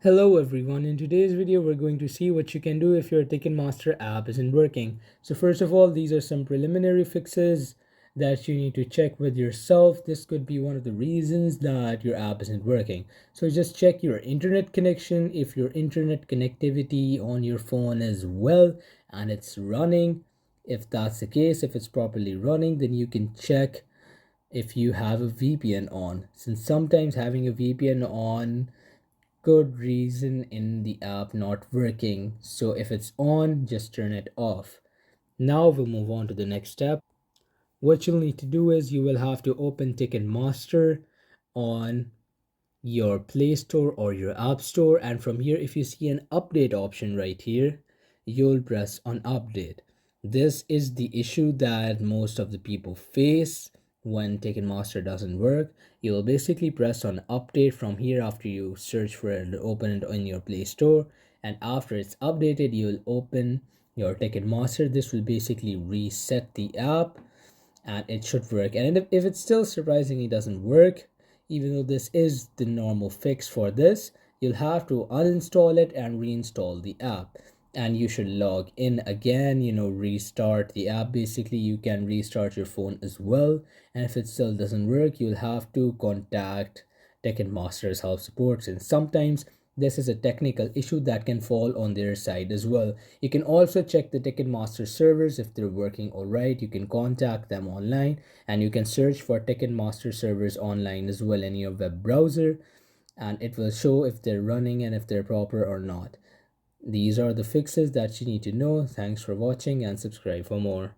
Hello everyone, in today's video we're going to see what you can do if your Ticketmaster app isn't working. So first of all, these are some preliminary fixes that you need to check with yourself. This could be one of the reasons that your app isn't working. So just check your internet connection. If your internet connectivity on your phone is well and it's running, if that's the case, if it's properly running, then you can check if you have a VPN on. Since sometimes having a VPN on good reason in the app not working. So if it's on, just turn it off. Now we'll move on to the next step. What you'll need to do is you will have to open Ticketmaster on your Play Store or your App Store, and from here, if you see an update option right here, you'll press on update. This is the issue that most of the people face when Ticketmaster doesn't work. You'll basically press on update from here after you search for it, open it in your Play Store, and after it's updated, you'll open your Ticketmaster. This will basically reset the app and it should work. And if it still surprisingly doesn't work, even though this is the normal fix for this, you'll have to uninstall it and reinstall the app. And you should log in again, restart the app. Basically, you can restart your phone as well. And if it still doesn't work, you'll have to contact Ticketmaster's help support. And sometimes this is a technical issue that can fall on their side as well. You can also check the Ticketmaster servers if they're working all right. You can contact them online and you can search for Ticketmaster servers online as well in your web browser, and it will show if they're running and if they're proper or not. These are the fixes that you need to know. Thanks for watching and subscribe for more.